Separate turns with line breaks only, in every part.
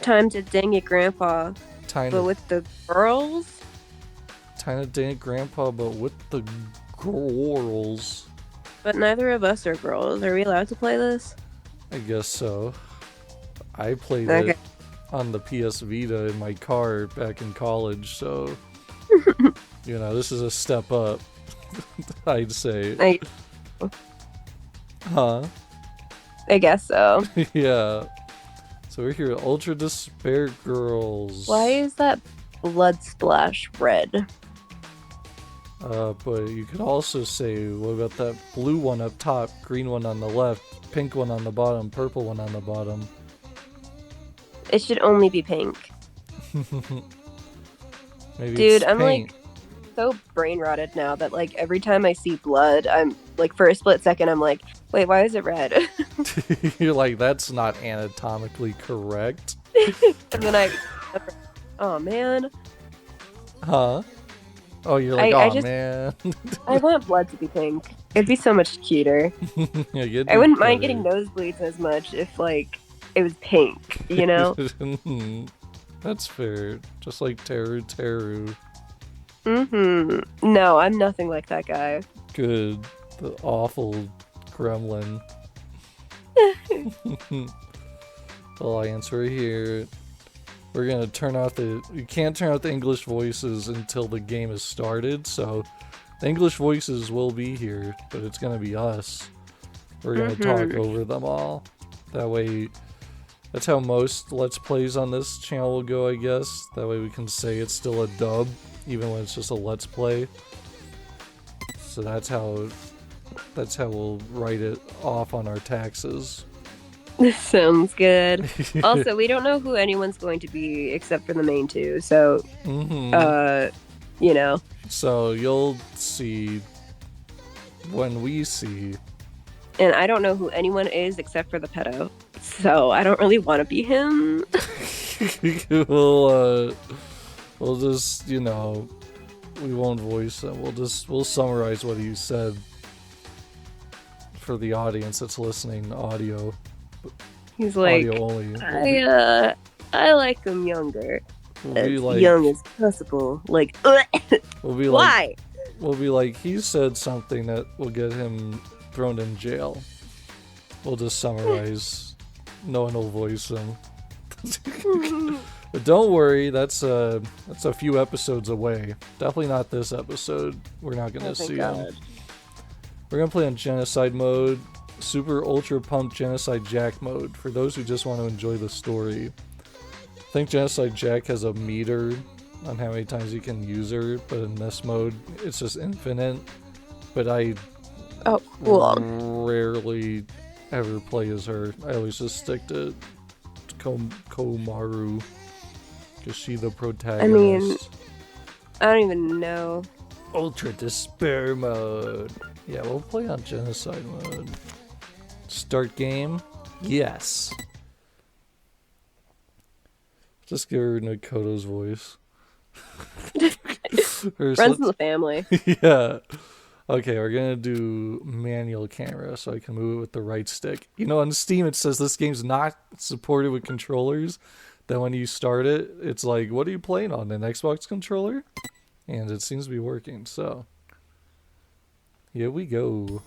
time to dang it, Grandpa. But with the girls?
Time to dang it, Grandpa, but with the girls.
But neither of us are girls. Are we allowed to play this?
I guess so. I played it on the PS Vita in my car back in college, so you know, this is a step up. I'd say. Huh?
I guess so.
Yeah. So we're here at Ultra Despair Girls.
Why is that blood splash red?
But you could also say, what about that blue one up top, green one on the left, pink one on the bottom, purple one on the bottom?
It should only be pink.
Maybe
Dude,
it's
I'm
paint.
like so brain rotted now that like every time I see blood, I'm like for a split second I'm like, wait, why is it red?
You're like, that's not anatomically correct.
And then oh man.
Huh? Oh, you're like, man.
I want blood to be pink. It'd be so much cuter.
Yeah,
I wouldn't mind getting nosebleeds as much if like it was pink, you know?
That's fair. Just like Teru.
No, I'm nothing like that guy.
Good. The awful gremlin. Well, I answer here. We're gonna turn off you can't turn out the English voices until the game is started, so the English voices will be here, but it's gonna be us. We're gonna talk over them all. That way, that's how most Let's Plays on this channel will go, I guess. That way we can say it's still a dub, even when it's just a Let's Play. So that's how we'll write it off on our taxes.
This sounds good. Also, we don't know who anyone's going to be except for the main two, so you know.
So you'll see when we see.
And I don't know who anyone is except for the pedo, so I don't really want to be him.
We'll just, you know, we won't voice him. We'll summarize what he said for the audience that's listening audio.
He's like,
audio only.
I like him younger. As
like,
young as possible. Like,
we'll be
why?
Like, we'll be like, he said something that will get him thrown in jail. We'll just summarize. No one will voice him. But don't worry, that's a few episodes away. Definitely not this episode. We're not gonna see him. We're gonna play on genocide mode. Super ultra pumped Genocide Jack mode for those who just want to enjoy the story. I think Genocide Jack has a meter on how many times you can use her, but in this mode it's just infinite. But I rarely ever play as her. I always just stick to Komaru because she's the protagonist.
I mean, I don't even know.
Ultra Despair mode. Yeah, we'll play on Genocide mode. Start game? Yes. Just give her Nakoto's voice.
Runs in the family.
Yeah. Okay, we're gonna do manual camera so I can move it with the right stick. You know, on Steam it says this game's not supported with controllers. Then when you start it, it's like, what are you playing on, an Xbox controller? And it seems to be working, so. Here we go.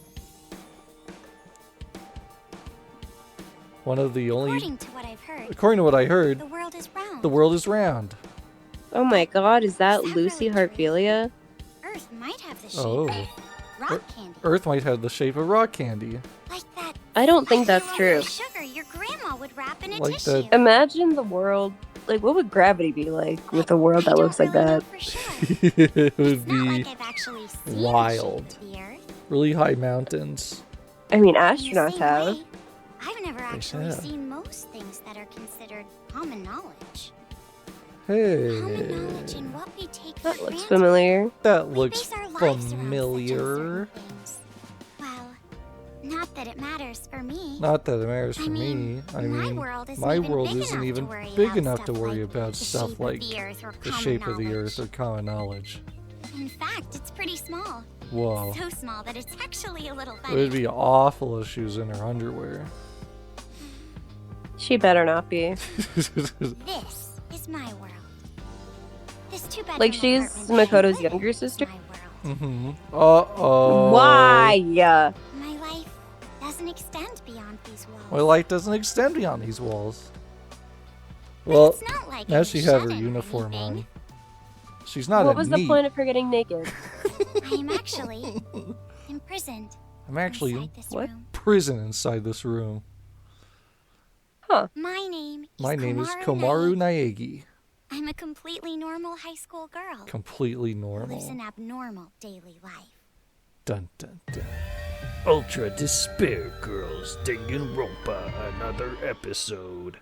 One of the only... According to what I heard,
the world is round.
The world is round.
Oh my god, is that Lucy Heartfilia?
Earth might have the shape of rock candy.
Earth might have the shape of rock candy.
Like that.
I don't think that's true.
Sugar your grandma would wrap in a
like
tissue.
That.
Imagine the world, like what would gravity be like with a world that looks like that?
It would be wild. Really high mountains.
I mean, astronauts have.
I've never actually seen most things that are considered common knowledge.
Hey.
Common knowledge in what we take
That
for
looks
granted.
familiar.
That looks familiar.
Well, not that it matters for me.
Not that it matters for me. I mean, my world isn't even big enough to worry about stuff like the shape of the Earth or common knowledge.
In fact, it's pretty small.
Whoa.
So small that it's actually a little funny.
It would be awful if she was in her underwear.
She better not be.
This is my world. This two-bedroom
Like, she's
apartment
Makoto's
I live
younger
in is
sister?
my world.
Mm-hmm. Uh-oh.
Why?
My life doesn't extend beyond these walls.
My life doesn't extend beyond these walls. Well,
It's not like
now
I'm
she have her
shut-in or
uniform
anything.
on. She's not
What
a
was the
neat.
point of her getting naked?
I am actually imprisoned.
I'm actually in
inside this
what?
room.
prison inside this room.
Huh.
My name
is
Komaru
Komaru
Naegi.
Naegi.
I'm a completely normal high school girl
Completely
who lives
normal.
an abnormal daily life.
Dun dun dun.
Ultra Despair Girls Danganronpa, another episode.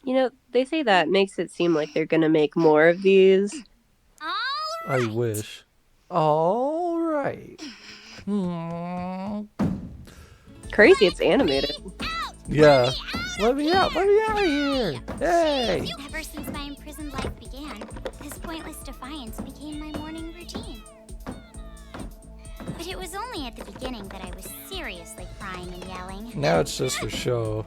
You know, they say that makes it seem like they're gonna make more of these.
I wish. All right.
Crazy, it's animated.
Yeah. Let me out. Let me out of here. Hey.
Ever since my imprisoned life began, this pointless defiance became my morning routine. But it was only at the beginning that I was seriously crying and yelling.
Now it's just for show.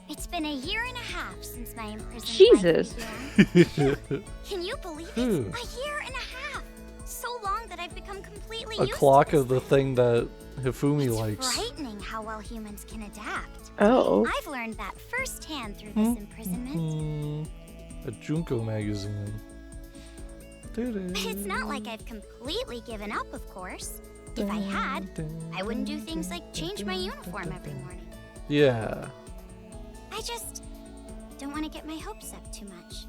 It's been a year and a half since my imprisoned
Jesus.
life began. Can you believe it? A
Ooh.
year and a half! So long that I've become completely
A
used
clock
to
of the thing that Hifumi
It's
likes.
frightening how well humans can adapt.
Oh.
I've learned that firsthand through this imprisonment.
A Junko magazine.
It's not like I've completely given up, of course. If I had, I wouldn't do things like change my uniform every morning.
Yeah.
I just don't want to get my hopes up too much.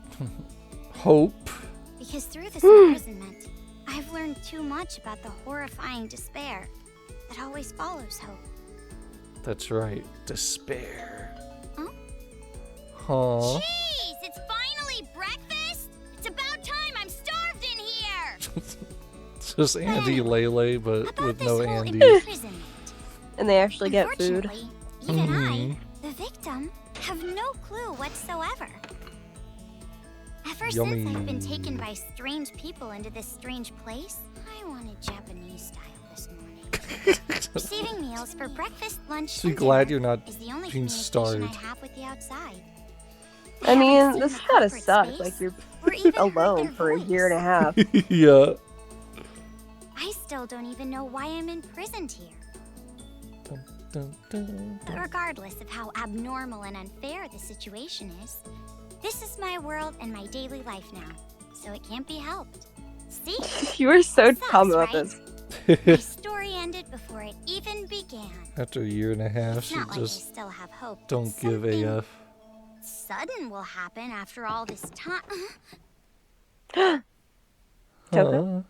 Hope.
Because through this imprisonment, I've learned too much about the horrifying despair that always follows hope.
That's right. Despair.
Huh?
Huh?
Jeez, it's finally breakfast! It's about time, I'm starved in here!
It's just Andy Lele, but
About
with
this
no
whole
Andy.
imprisonment.
And they actually get food.
Unfortunately, even
Mhm.
I, the victim, have no clue whatsoever. Ever
Yummy.
since I've been taken by strange people into this strange place, I wanted Japanese style this morning. Receiving meals for breakfast, lunch,
So
and
glad
dinner
you're not
is the only
being
communication
starved.
I have with the outside.
I mean,
haven't
this
seen
gotta
the corporate
suck.
space
Like, you're
or even heard
alone
their
for a year and a
voice.
half.
Yeah.
I still don't even know why I'm imprisoned here.
Dun, dun, dun,
But
dun.
regardless of how abnormal and unfair the situation is, this is my world and my daily life now, so it can't be helped. See?
You were so
Sucks,
calm about
right?
this.
My story ended before it even began.
After a year and a half,
It's
she
not like I
just
still have hope. that
don't give
something
AF.
Sudden will happen after all this time.
Toko?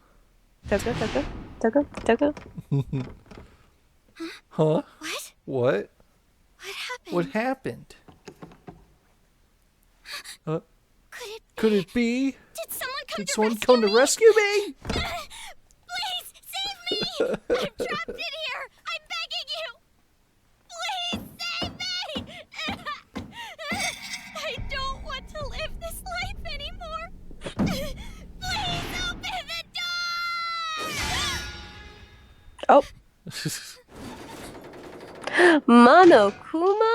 Toko, Toko, Toko, Toko.
Huh?
What?
What?
What happened?
What happened?
Could it
Could it be?
Did someone come
Did
to
someone
rescue
come to
me?
rescue me?
Please save me! I'm trapped in here. I'm begging you. Please save me! I don't want to live this life anymore. Please open the door!
Oh. Monokuma?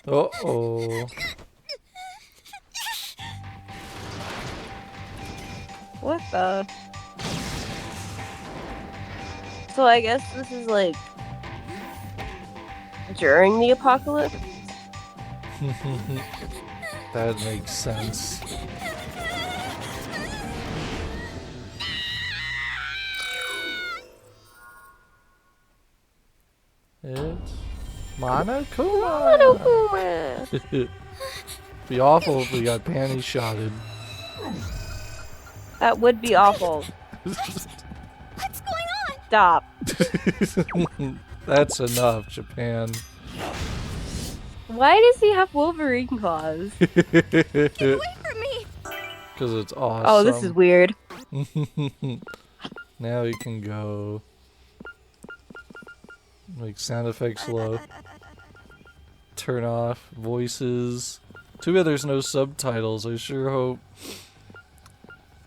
Uh-oh.
What the? So I guess this is like during the apocalypse?
That makes sense. It's Monokuma.
Monokuma!
Be awful if we got panty shotted.
That would be awful.
What's going on?
Stop.
That's enough, Japan.
Why does he have Wolverine claws?
Away from me!
Because it's awesome.
Oh, this is weird.
Now you can go. Like sound effects low. Turn off voices. Too bad there's no subtitles. I sure hope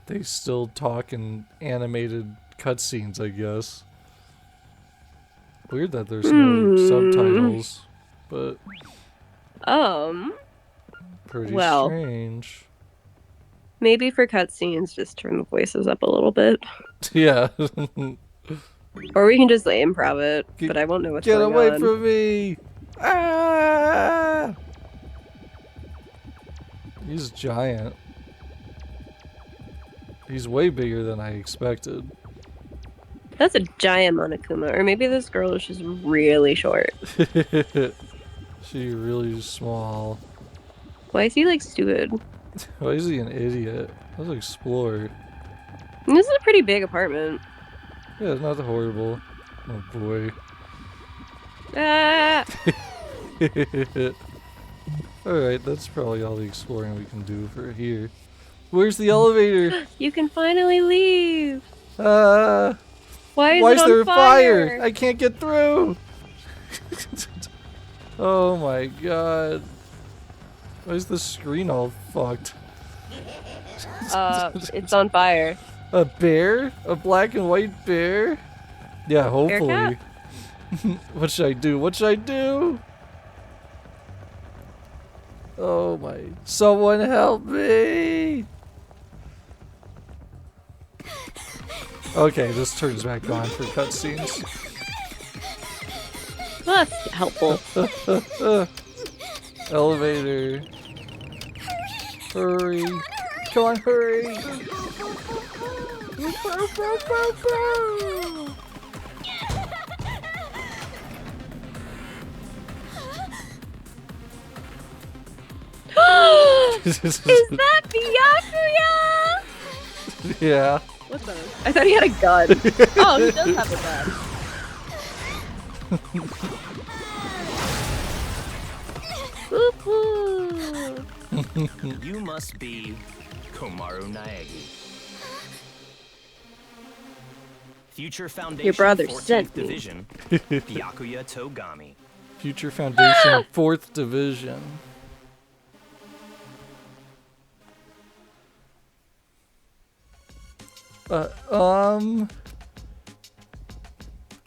they still talk in animated cutscenes, I guess. Weird that there's no subtitles, but pretty strange.
Maybe for cutscenes, just turn the voices up a little bit.
Yeah.
Or we can just improv it, but I won't know what's going on.
Get away from me! Ah! He's giant. He's way bigger than I expected.
That's a giant Monokuma, or maybe this girl is just really short.
She really small.
Why is he like stupid?
Why is he an idiot? Let's explore.
This is a pretty big apartment.
Yeah, it's not horrible. Oh boy.
Ah!
Alright, that's probably all the exploring we can do for here. Where's the elevator?
You can finally leave!
Why is there a fire? I can't get through! Oh my god. Why is the screen all fucked?
It's on fire.
A bear? A black and white bear? Yeah, hopefully. What should I do? What should I do? Oh my... Someone help me! Okay, this turns back on for cutscenes.
Well, that's helpful.
Elevator. Hurry. Come on, hurry.
Is that Byakuya?
Yeah.
What the? I thought he had a gun. Oh, he does have a gun.
You must be Komaru Naegi. Future Foundation.
Your brother
14th
sent me.
Division, Byakuya Togami.
Future Foundation 4th Division.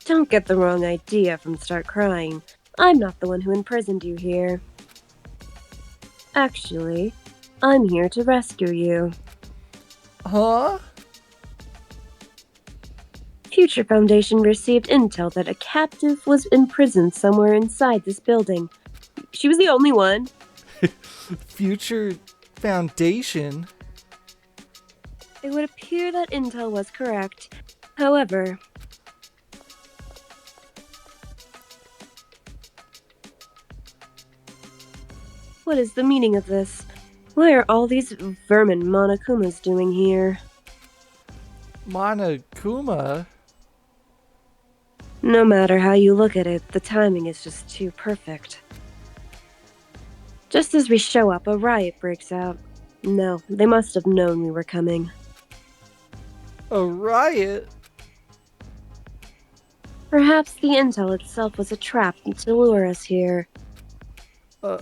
Don't get the wrong idea from start crying. I'm not the one who imprisoned you here. Actually, I'm here to rescue you.
Huh?
Future Foundation received intel that a captive was imprisoned somewhere inside this building. She was the only one.
Future Foundation?
It would appear that intel was correct. However... What is the meaning of this? Why are all these vermin Monokumas doing here?
Monokuma?
No matter how you look at it, the timing is just too perfect. Just as we show up, a riot breaks out. No, they must have known we were coming.
A riot?
Perhaps the intel itself was a trap to lure us here.
What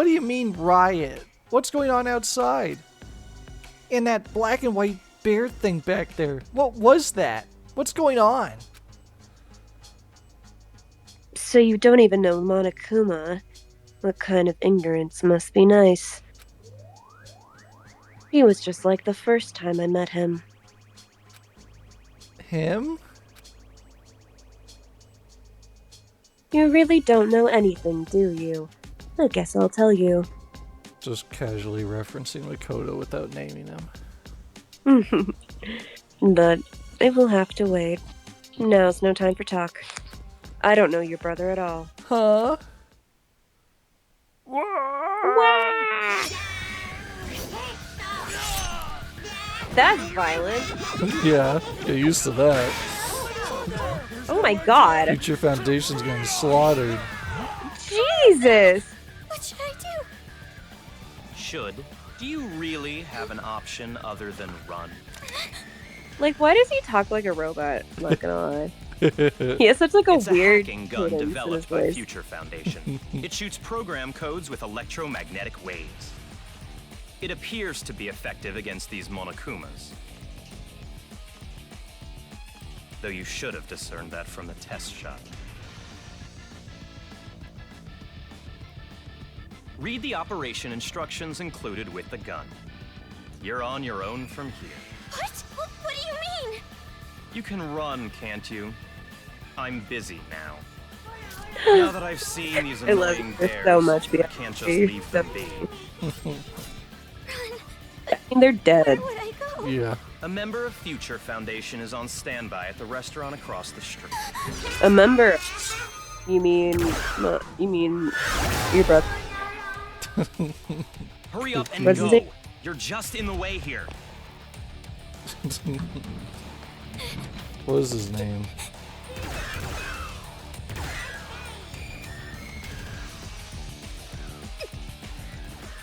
do you mean riot? What's going on outside? And that black and white bear thing back there. What was that? What's going on?
So you don't even know Monokuma? What kind of ignorance must be nice? He was just like the first time I met him.
Him?
You really don't know anything, do you? I guess I'll tell you.
Just casually referencing Makoto without naming him.
But it will have to wait. Now's no time for talk. I don't know your brother at all.
Huh?
That's violent.
Yeah, get used to that.
Oh my god.
Future Foundation's getting slaughtered.
Jesus!
What should I do?
Do you really have an option other than run?
Like, why does he talk like a robot? I'm not gonna lie. He has such like a
It's a
weird
hacking gun
cadence in his
developed by
voice.
Future Foundation. It shoots program codes with electromagnetic waves. It appears to be effective against these Monokumas. Though you should have discerned that from the test shot. Read the operation instructions included with the gun. You're on your own from here.
What? What do you mean?
You can run, can't you? I'm busy now. Now that I've seen these
I love
annoying
this
bears,
so much,
I can't just leave them be.
I mean, they're dead.
Where would I go?
Yeah.
A member of Future Foundation is on standby at the restaurant across the street.
A member. You mean your brother?
Hurry up and
What's his
go.
name?
You're just in the way here.
What is his name?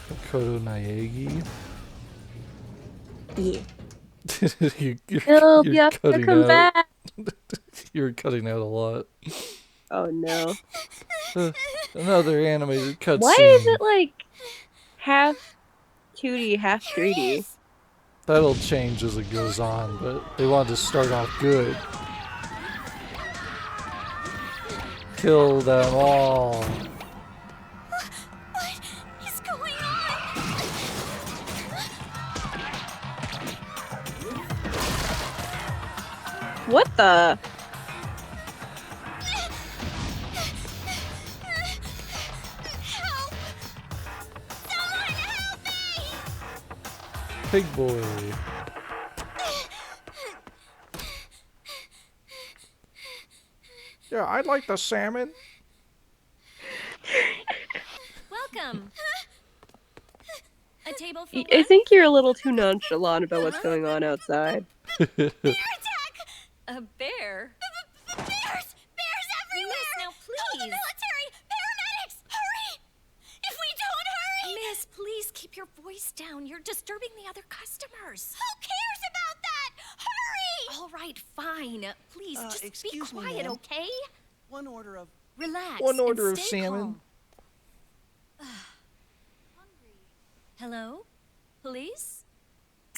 Makoto Naegi?
Yeah.
you're
Help! You have to
cutting
come
out.
back.
You're cutting out a lot.
Oh no!
Another animated cutscene.
Why is it like half 2D, half 3D?
That'll change as it goes on, but they want to start off good. Kill them all.
What is going on?
What the?
Help! Someone help me!
Pig boy. Yeah, I'd like the salmon.
Welcome. A table for
I
one?
think you're a little too nonchalant about what's going on outside.
Attack!
A bear?
Bears! Bears everywhere!
Miss, now
Call the
please.
military! Paramedics! Hurry! If we don't hurry!
Miss, please keep your voice down. You're disturbing the other customers.
Who cares about that? Hurry!
All right, fine. Please, just be
excuse me,
quiet,
ma'am.
okay?
One order of...
Relax.
One order
and
of
stay
salmon.
calm. Hello? Police?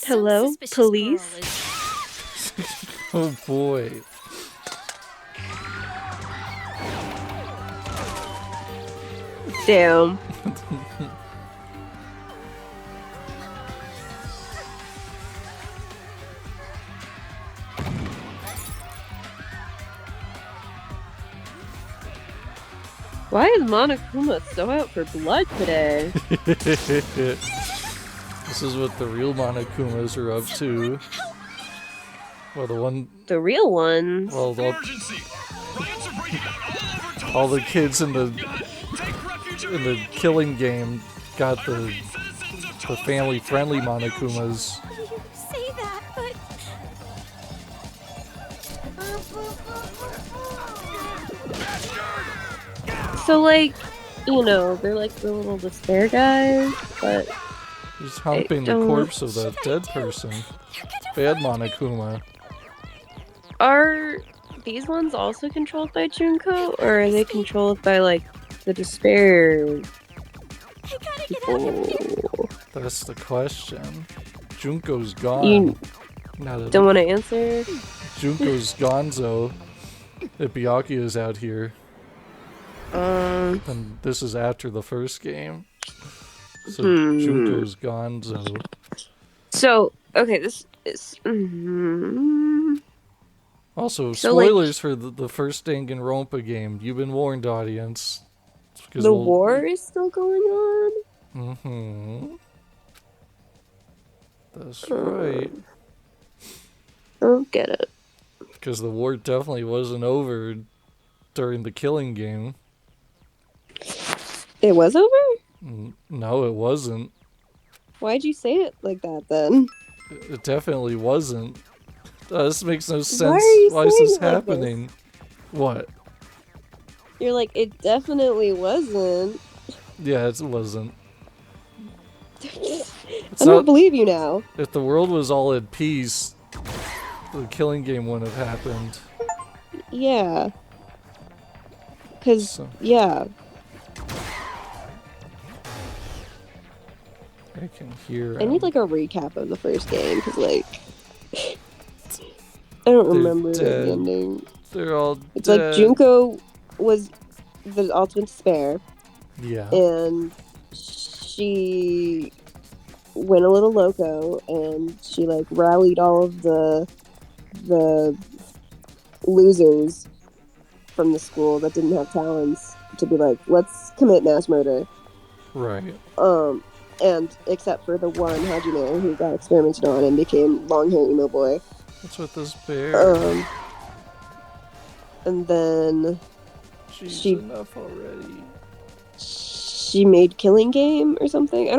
Hello,
Some suspicious
police?
girl is-
Oh boy.
Damn. Why is Monokuma so out for blood today?
This is what the real Monokumas are up to. Well, the one,
The real ones.
well, all the kids in the killing game got the family-friendly Monokumas.
Say that, but...
So like, you know, they're like the little despair guys, but
Just humping the
don't-
corpse of that dead person. Bad Monokuma.
are these ones also controlled by Junko, or are they controlled by like the despair
I gotta get out of here.
people?
That's the question. Junko's gone.
You
Now that
don't want to answer?
Junko's gonzo, if Byakuya's out here, and this is after the first game. So Junko's gonzo.
So okay, this is.
Also,
So, like-
spoilers for the first Danganronpa game. You've been warned, audience.
The war is still going on.
Mm-hmm. That's right.
I don't get it.
Because the war definitely wasn't over during the killing game.
It was over?
No, it wasn't.
Why'd you say it like that then?
It definitely wasn't. This makes no sense.
are you
Why is
saying
this
it like
happening? What?
You're like, it definitely wasn't.
Yeah, it wasn't.
I
It's
don't
not,
believe you now.
if the world was all at peace, the killing game wouldn't have happened.
Yeah. Because,
So-
yeah.
I can hear.
I need, like, a recap of the first game, because, like, I don't
They're
remember the
dead.
ending.
They're all
It's
dead.
like Junko was the ultimate despair,
Yeah.
and she went a little loco, and she, like, rallied all of the losers from the school that didn't have talents to be like, let's commit mass murder.
Right.
And except for the one Hajime who got experimented on and became long hair emo boy.
What's with this bear?
And then
Jeez,
she-
enough already.
she made Killing Game or something.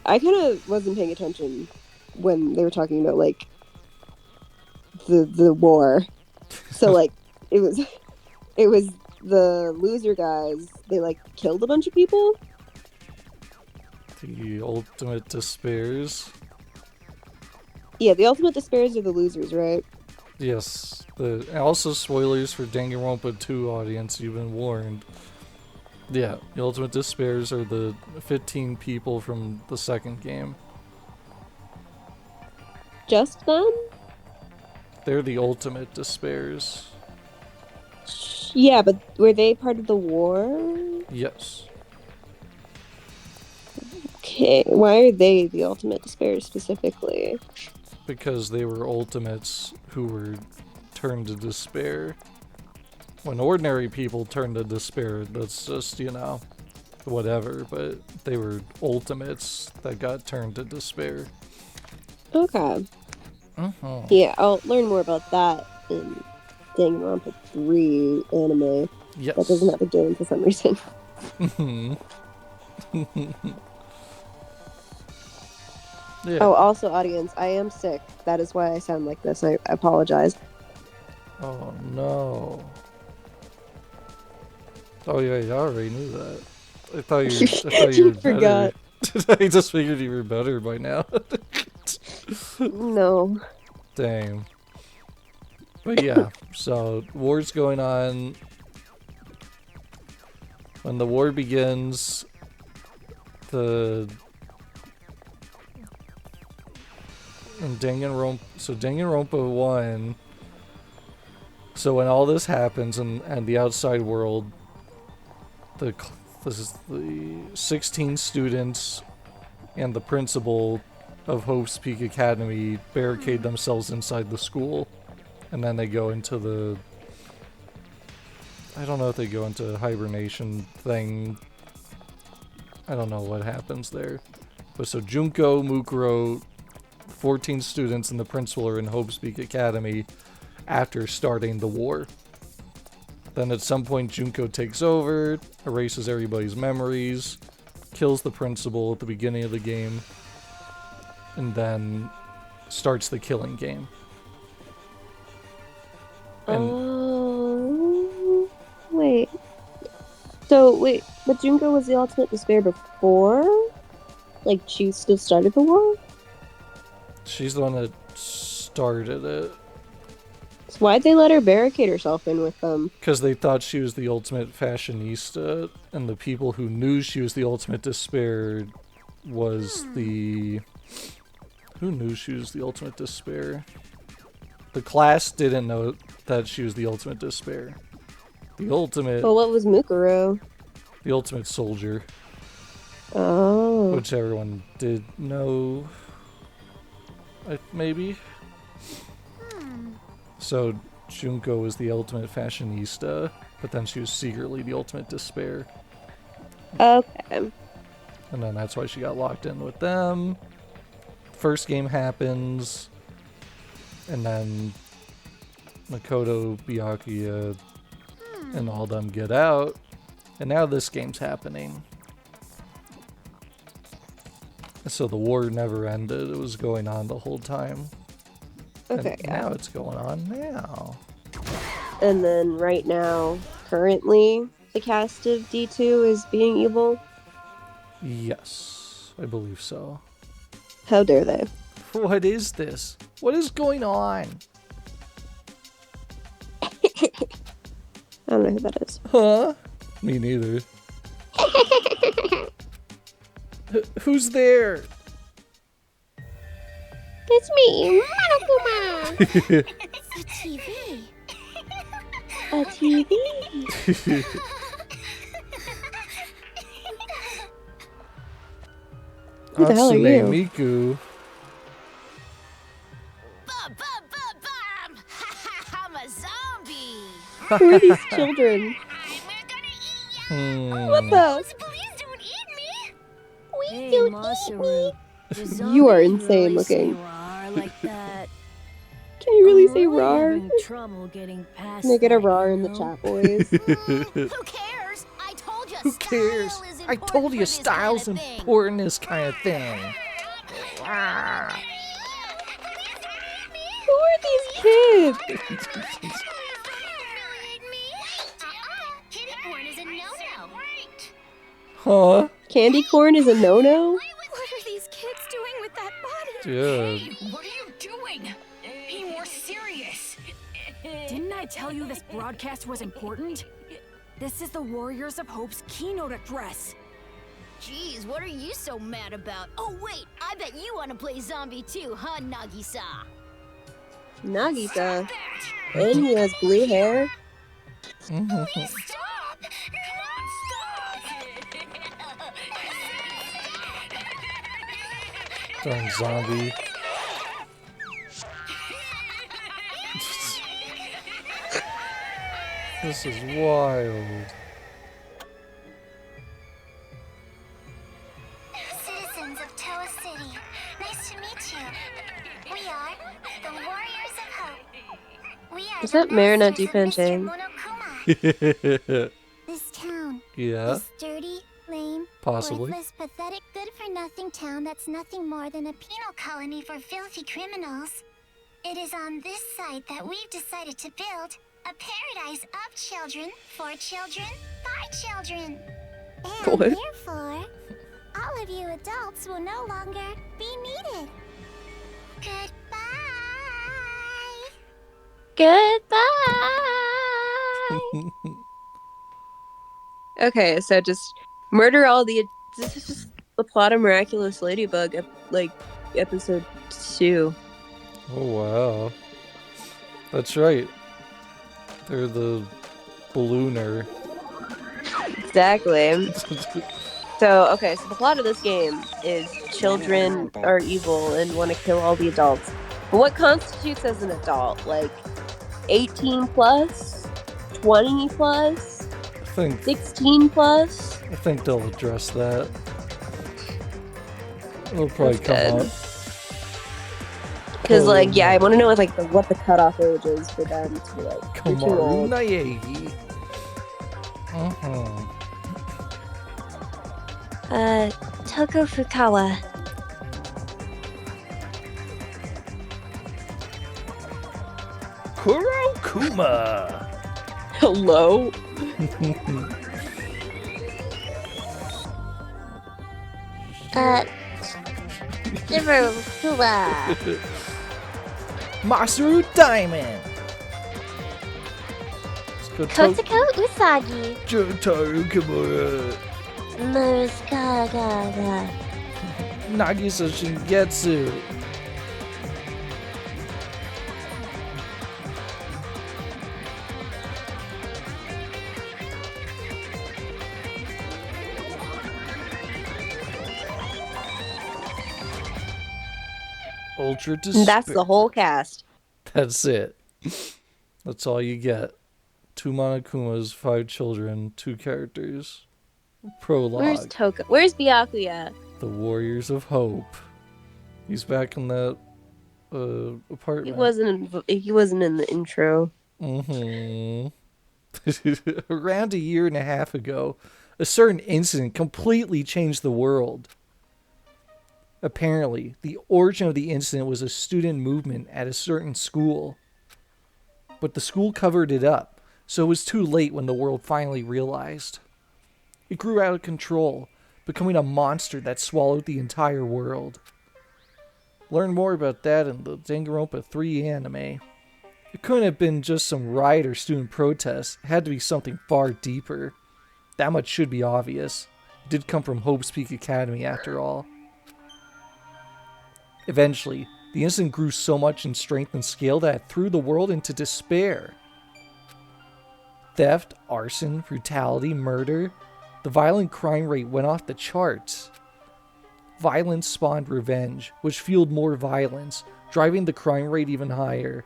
I kind of wasn't paying attention when they were talking about like the war. So like it was the loser guys. They like killed a bunch of people.
The ultimate despairs.
Yeah, the ultimate despairs are the losers, right?
Yes. And also spoilers for Danganronpa 2 audience, you've been warned. Yeah, the ultimate despairs are the 15 people from the second game.
Just them?
They're the ultimate despairs.
Yeah, but were they part of the war?
Yes.
Okay, why are they the ultimate despair specifically?
Because they were ultimates who were turned to despair. When ordinary people turn to despair, that's just, whatever, but they were ultimates that got turned to despair.
Okay.
Uh-huh.
Yeah, I'll learn more about that in Danganronpa 3 anime.
Yes.
That doesn't have a game for some reason.
Yeah.
Oh, also, audience, I am sick. That is why I sound like this. I apologize.
Oh no. Oh yeah, I already knew that. I thought you were
Forgot.
better. I just figured you were better by now.
No.
Dang. But yeah, so war's going on. When the war begins, Danganronpa 1. So when all this happens and the outside world, this is the 16 students and the principal of Hope's Peak Academy barricade themselves inside the school, and then they go into I don't know if they go into a hibernation thing. I don't know what happens there. But so Junko, Mukuro, 14 students and the principal are in Hope's Peak Academy after starting the war. Then at some point Junko takes over, erases everybody's memories, kills the principal at the beginning of the game, and then starts the killing game.
Wait. So, wait, but Junko was the ultimate despair before? Like, she still started the war?
She's the one that started it.
So why'd they let her barricade herself in with them?
Because they thought she was the ultimate fashionista, and the people who knew she was the ultimate despair was the... Who knew she was the ultimate despair? The class didn't know that she was the ultimate despair. The ultimate...
Well, what was Mukuro?
The ultimate soldier.
Oh.
Which everyone did know. Maybe? So, Junko was the ultimate fashionista, but then she was secretly the ultimate despair.
Okay.
And then that's why she got locked in with them. First game happens, and then Makoto, Byakuya, and all them get out, and now this game's happening. So the war never ended, it was going on the whole time.
Okay,
And now it's going on now.
And then right now, currently, the cast of D2 is being evil.
Yes, I believe so.
How dare they?
What is this? What is going on?
I don't know who that is.
Huh? Me neither. Who's there?
It's me, Monokuma.
It's a TV.
A TV. Who the hell are you?
Miku.
Bum! I'm a zombie.
Who are these children? What the?
Please don't eat me.
We
Hey,
don't
Masaru.
You are insane looking.
Like that.
Can you really
I'm
say
really
rar?
having trouble getting past
Can I get a
that,
rar
you
in the
know?
chat, boys?
Who cares? I told you.
Who cares? I told you style's important in this kind of thing.
Who are these kids?
Kitty corn is a no-no.
Huh?
Candy corn is a no-no?
What are these kids doing with that body?
Yeah.
What are you doing? Be more serious.
Didn't I tell you this broadcast was important? This is the Warriors of Hope's keynote address.
Jeez, what are you so mad about? Oh wait, I bet you want to play zombie too, huh, Nagisa?
Nagisa. And he has blue hair.
Stop! Come on, stop!
Darn zombie. This is wild.
Citizens of Toa City, nice to meet you. We are the Warriors of Hope. We are
Is
the
that Marinette
masters of Mr.
Dupain-Cheng?
Monokuma. This town,
Yeah,
this dirty, lame,
possibly.
worthless, pathetic, good-for-nothing town that's nothing more than a penal colony for filthy criminals. It is on this site that we've decided to build a paradise of children, for children, by children. And
What?
therefore, all of you adults will no longer be needed. Goodbye.
Goodbye. Okay, so just murder all the. This is just the plot of Miraculous Ladybug, like episode 2.
Oh wow. That's right. They're the ballooner.
Exactly. So, okay, so the plot of this game is children are evil and want to kill all the adults. But what constitutes as an adult? Like 18 plus? 20 plus?
I think
16 plus?
I think they'll address that. It'll probably
That's
come
good.
up.
Because, like, yeah, I want to know what the cutoff age is for them to be like, you're
Come
too
on,
old.
Naegi.
Toko Fukawa.
Kurokuma!
Hello?
Masaru Diamond! Let's go
Kotoko Usagi.
Jotaro Kimura.
Muskagaga.
Nagisa Shingetsu. Ultra Despair.
That's the whole cast.
That's it. That's all you get. 2 Monokumas, 5 children, 2 characters. Prologue.
Where's Toko? Where's Byakuya?
The Warriors of Hope. He's back in that apartment.
He wasn't in the intro.
Mm-hmm. Around a year and a half ago, a certain incident completely changed the world. Apparently, the origin of the incident was a student movement at a certain school. But the school covered it up, so it was too late when the world finally realized. It grew out of control, becoming a monster that swallowed the entire world. Learn more about that in the Danganronpa 3 anime. It couldn't have been just some riot or student protest. It had to be something far deeper. That much should be obvious. It did come from Hope's Peak Academy after all. Eventually, the incident grew so much in strength and scale that it threw the world into despair. Theft, arson, brutality, murder. The violent crime rate went off the charts. Violence spawned revenge, which fueled more violence, driving the crime rate even higher.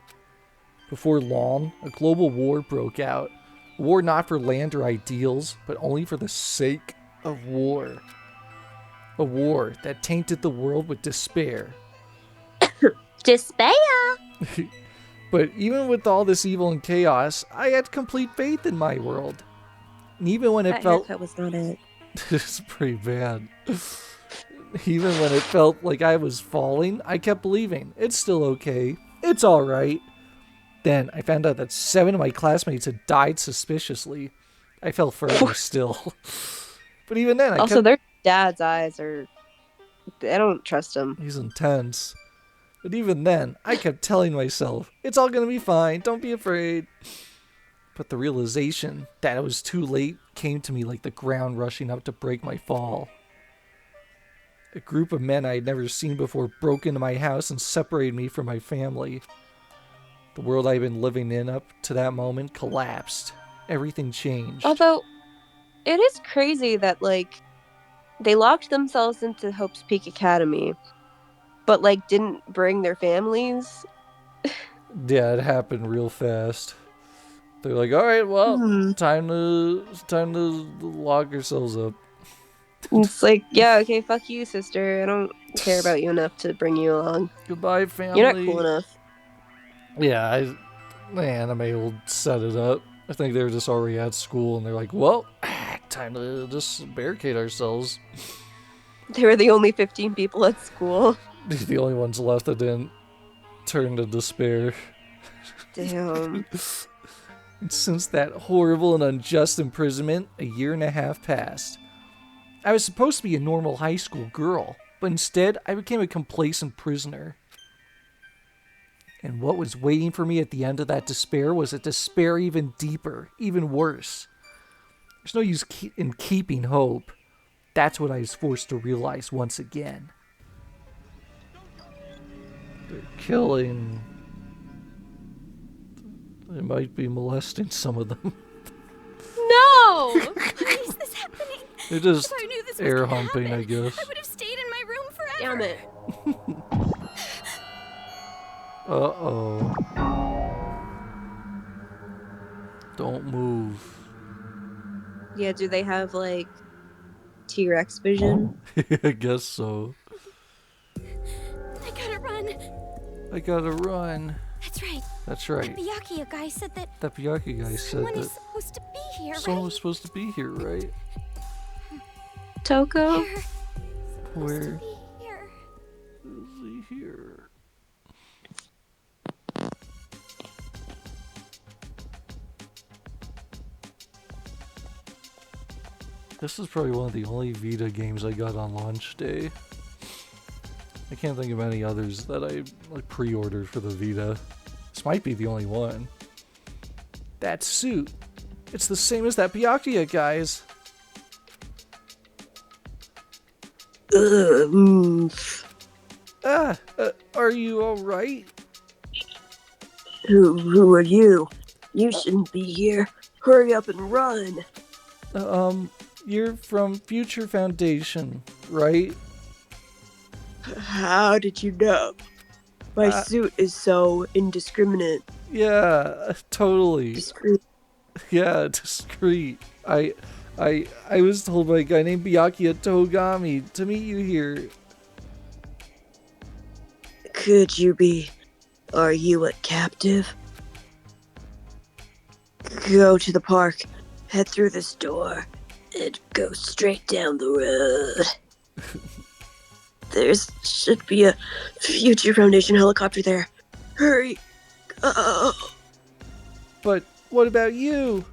Before long, a global war broke out. A war not for land or ideals, but only for the sake of war. A war that tainted the world with despair.
Despair!
But even with all this evil and chaos, I had complete faith in my world. And even when it felt...
That was not it.
It's pretty bad. Even when it felt like I was falling, I kept believing. It's still okay. It's alright. Then I found out that 7 of my classmates had died suspiciously. I fell further still. But even then,
Also, their dad's eyes are... I don't trust him.
He's intense. But even then, I kept telling myself, it's all gonna be fine, don't be afraid. But the realization that it was too late came to me like the ground rushing up to break my fall. A group of men I had never seen before broke into my house and separated me from my family. The world I had been living in up to that moment collapsed. Everything changed.
Although, it is crazy that, like, they locked themselves into Hope's Peak Academy, but, like, didn't bring their families.
Yeah, it happened real fast. They're like, all right, well, time to lock ourselves up.
It's like, yeah, okay, fuck you, sister. I don't care about you enough to bring you along.
Goodbye, family.
You're not cool enough.
Yeah, the anime will set it up. I think they were just already at school, and they're like, well, time to just barricade ourselves.
They were the only 15 people at school.
The only ones left that didn't turn to despair.
Damn.
Since that horrible and unjust imprisonment, 1.5 years passed. I was supposed to be a normal high school girl, but instead I became a complacent prisoner. And what was waiting for me at the end of that despair was a despair even deeper, even worse. There's no use in keeping hope. That's what I was forced to realize once again. They're killing... They might be molesting some of them.
No!
Why is this happening?
They're just
If I knew this was
air
gonna
humping,
happen,
I guess.
I would have stayed in my room forever.
Damn it.
Uh-oh. Don't move.
Yeah, do they have, like, T-Rex vision?
I guess so.
I gotta run.
I gotta run.
That's right.
That's right.
The Byakuya guy said that
That Byakuya guy said
someone
that
is supposed to be here,
someone
right?
was supposed to be here, right?
Toko?
Here.
Where
Supposed to be here.
is he here? This is probably one of the only Vita games I got on launch day. I can't think of any others that I pre-ordered for the Vita. This might be the only one. That suit. It's the same as that Byakuya guy's. Are you alright?
Who are you? You shouldn't be here. Hurry up and run.
You're from Future Foundation, right?
How did you know? My suit is so indiscriminate.
Yeah, totally.
Discreet.
Yeah, discreet. I was told by a guy named Byakuya Togami to meet you here.
Could you be... Are you a captive? Go to the park. Head through this door. And go straight down the road. There should be a Future Foundation helicopter there. Hurry. Go.
But what about you?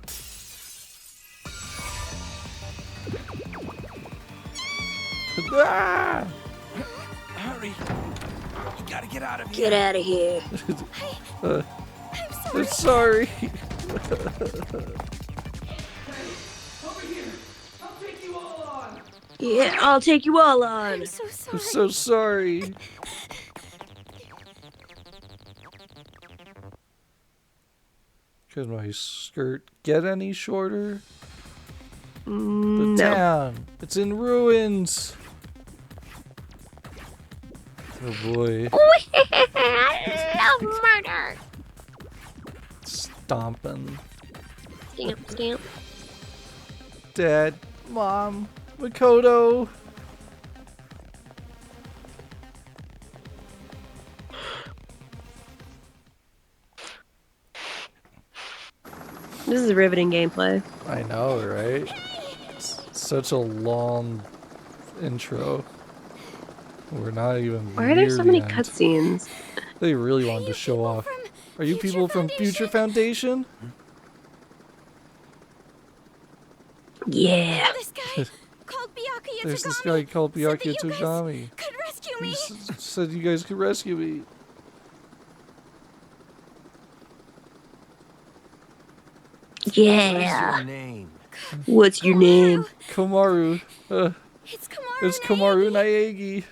Ah!
Hurry! You gotta get out of here.
Get out of here.
I'm
I'm sorry.
Yeah, I'll take you all on.
I'm so sorry.
I'm so sorry. Could my skirt get any shorter? The
No.
town. It's in ruins. Oh boy.
I love murder.
Stomping.
Stamp, stamp.
Dad, Mom, Makoto.
This is riveting gameplay.
I know, right? Such a long intro. We're not even.
Why are there so many
near the end.
cutscenes?
They really wanted to show off. Are you people from Future Foundation?
Yeah.
This guy called Byakuya
There's this
Tagami
guy called
said that
Byakuya
you guys
Tagami.
could rescue
He
me.
said you guys could rescue me.
Yeah.
name?
What's your name?
Komaru.
It's Komaru.
It's Komaru Naegi.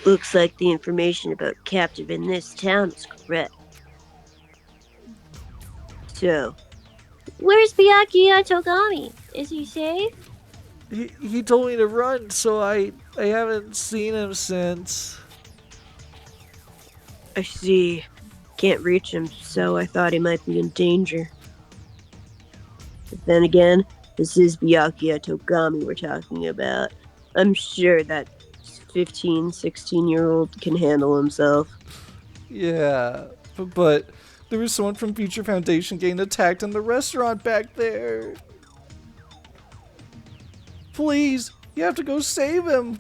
Looks like the information about captive in this town is correct. So, where's Byakuya Togami? Is he safe?
He told me to run, so I haven't seen him since.
I see. Can't reach him, so I thought he might be in danger. But then again, this is Byakuya Togami we're talking about. I'm sure that 15, 16-year-old can handle himself.
Yeah, but there was someone from Future Foundation getting attacked in the restaurant back there. Please, you have to go save him.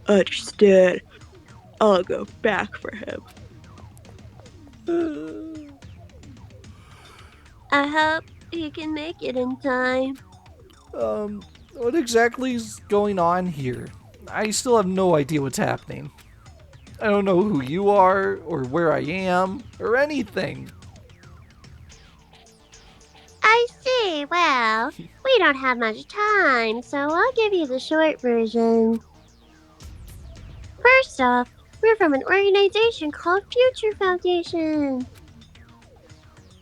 Understood. I'll go back for him. I hope he can make it in time.
What exactly is going on here? I still have no idea what's happening. I don't know who you are, or where I am, or anything.
I see. Well, we don't have much time, so I'll give you the short version. First off, we're from an organization called Future Foundation.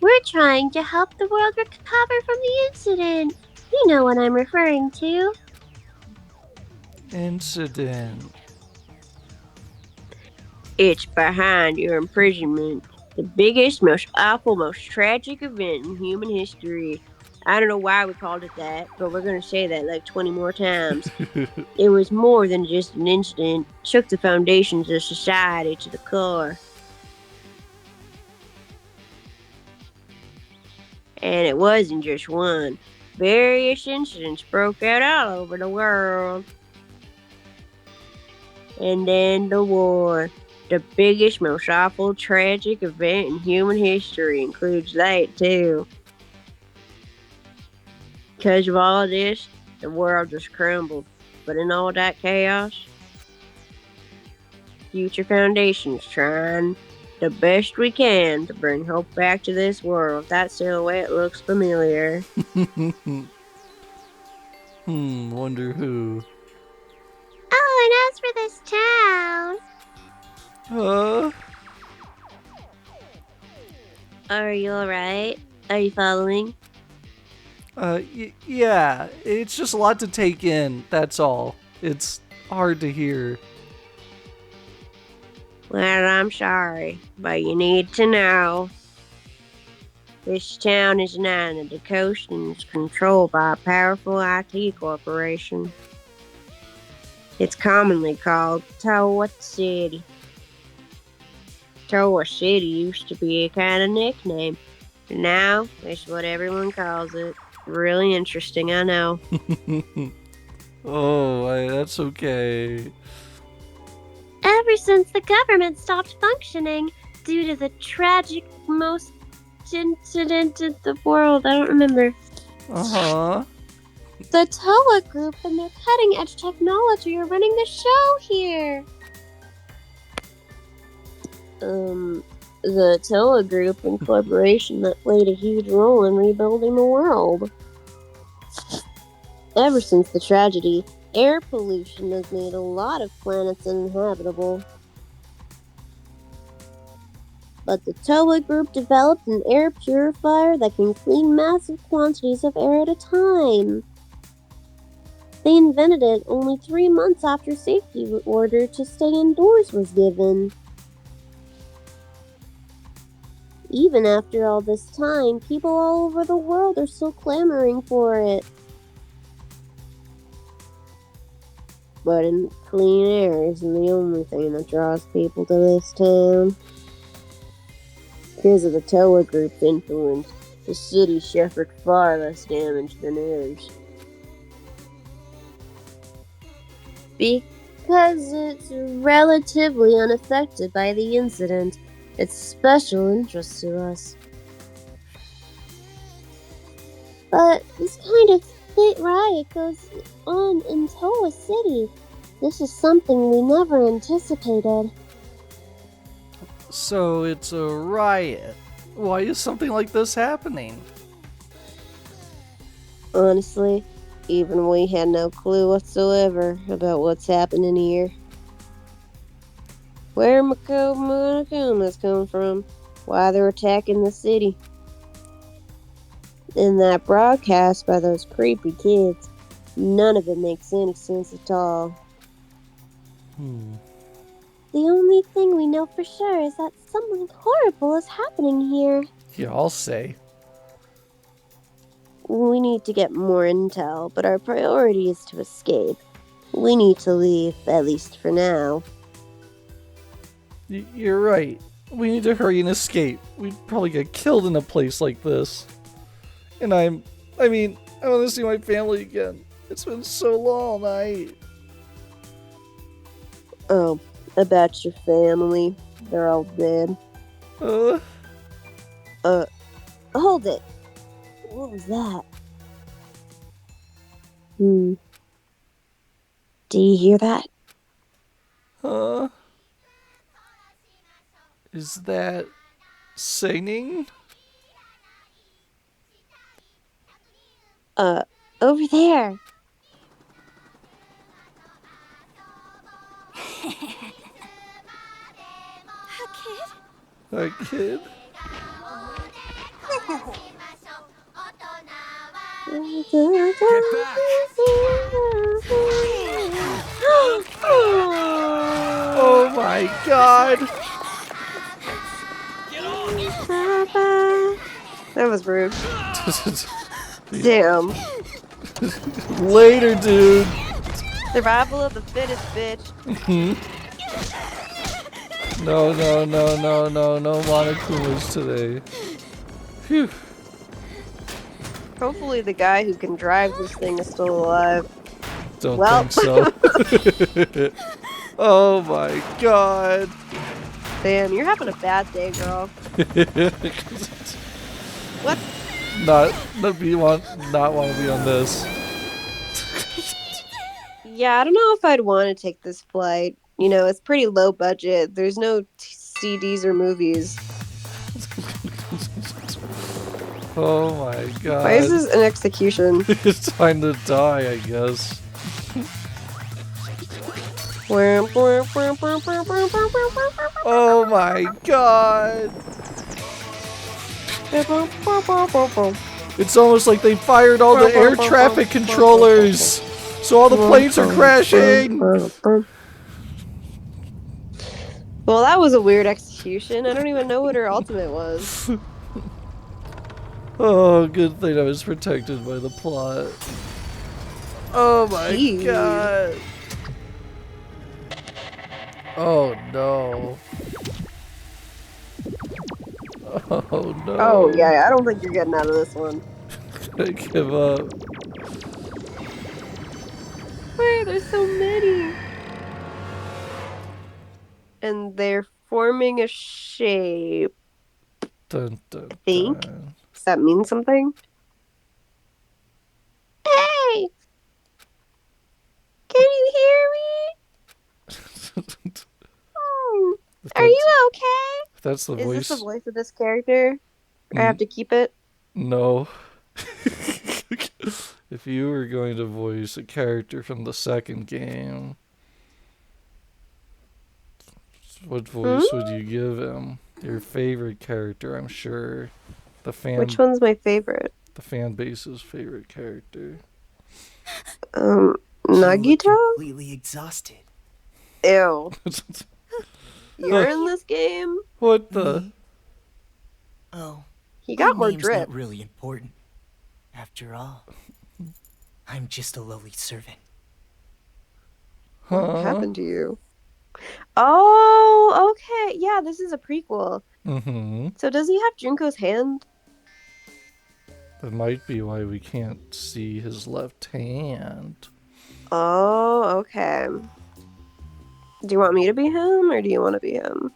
We're trying to help the world recover from the incident. You know what I'm referring to.
Incident.
It's behind your imprisonment. The biggest, most awful, most tragic event in human history. I don't know why we called it that, but we're going to say that like 20 more times. It was more than just an incident. It shook the foundations of society to the core. And it wasn't just one. Various incidents broke out all over the world. And then the war. The biggest, most awful, tragic event in human history includes that, too. Because of all this, the world just crumbled. But in all that chaos, Future Foundation's trying the best we can to bring hope back to this world. That silhouette looks familiar.
Wonder who.
Oh, and as for this town,
Are you alright? Are you following?
Yeah, it's just a lot to take in, that's all. It's hard to hear.
Well, I'm sorry, but you need to know. This town is an island of the coast and is controlled by a powerful IT corporation. It's commonly called Towa City. Towa City used to be a kind of nickname. And now, it's what everyone calls it. Really interesting, I know.
That's okay.
ever since the government stopped functioning due to the tragic most incident in the world, I don't remember.
Uh-huh.
The Toa Group and their cutting-edge technology are running the show here. The Toa Group and corporation that played a huge role in rebuilding the world. Ever since the tragedy, air pollution has made a lot of planets uninhabitable. But the Toa Group developed an air purifier that can clean massive quantities of air at a time. They invented it only 3 months after safety order to stay indoors was given. Even after all this time, people all over the world are still clamoring for it. But clean air isn't the only thing that draws people to this town. Because of the Toa Group's influence, the city suffered far less damage than ours. Because it's relatively unaffected by the incident, it's special interest to us. But this kind of riot goes on in Toa City. This is something we never anticipated.
So it's a riot. Why is something like this happening?
Honestly, even we had no clue whatsoever about what's happening here. Where Monokuma's come from, why they're attacking the city. And that broadcast by those creepy kids, none of it makes any sense at all. The only thing we know for sure is that something horrible is happening here.
Yeah, I'll say.
We need to get more intel, but our priority is to escape. We need to leave, at least for now.
You're right. We need to hurry and escape. We'd probably get killed in a place like this. And I want to see my family again. It's been so long,
Oh, about your family. They're all dead. Hold it. What was that? Do you hear that?
Is that singing?
Over there.
A kid?
Get back!
Oh my god!
That was rude. Damn.
Later, dude!
Survival of the fittest, bitch.
No Monokumas today. Phew.
Hopefully the guy who can drive this thing is still alive.
Don't
Well.
think so. Oh my god.
Damn, you're having a bad day, girl. What?
Not want to be on this.
Yeah, I don't know if I'd want to take this flight. You know, it's pretty low budget. There's no CDs or movies.
Oh my god.
Why is this an execution?
It's time to die, I guess. Oh my god. It's almost like they fired all the air traffic controllers. So all the planes are crashing.
Well, that was a weird execution. I don't even know what her ultimate was.
Oh, good thing I was protected by the plot. Oh my
Jeez.
god. Oh no. Oh no.
Oh, yeah, I don't think you're getting out of this one.
I give up.
Wait, there's so many. And they're forming a shape.
Dun, dun,
I think.
dun.
Does that mean something? Hey! Can you hear me? Are you okay?
That's the
Is
voice.
this the voice of this character? I
Mm.
have to keep it?
No. If you were going to voice a character from the second game, what voice would you give him? Your favorite character, I'm sure.
Which one's my favorite?
The fan base's favorite character.
Nagito?
Completely exhausted.
Ew. You're in this game?
What the?
Oh.
He got
my
more
name's
drip.
not really important. After all, I'm just a lowly servant.
What happened to you? Oh, okay. Yeah, this is a prequel.
Mm-hmm.
So does he have Junko's hand?
That might be why we can't see his left hand.
Oh, okay. Do you want me to be him, or do you want to be him?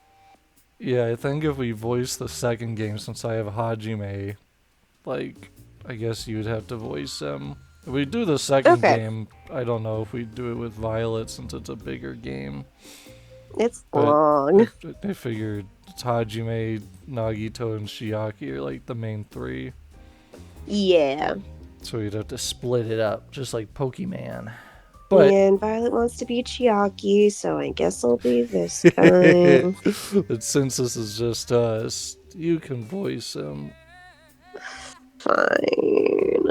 Yeah, I think if we voice the second game, since I have Hajime, like, I guess you'd have to voice him. If we do the second game, I don't know if we'd do it with Violet since it's a bigger game.
It's
But
long.
I figured it's Hajime, Nagito, and Shiaki are like the main three.
Yeah.
So we'd have to split it up, just like Pokemon. But
And Violet wants to be Chiaki, so I guess I'll be this guy.
but since this is just us, you can voice him.
Fine.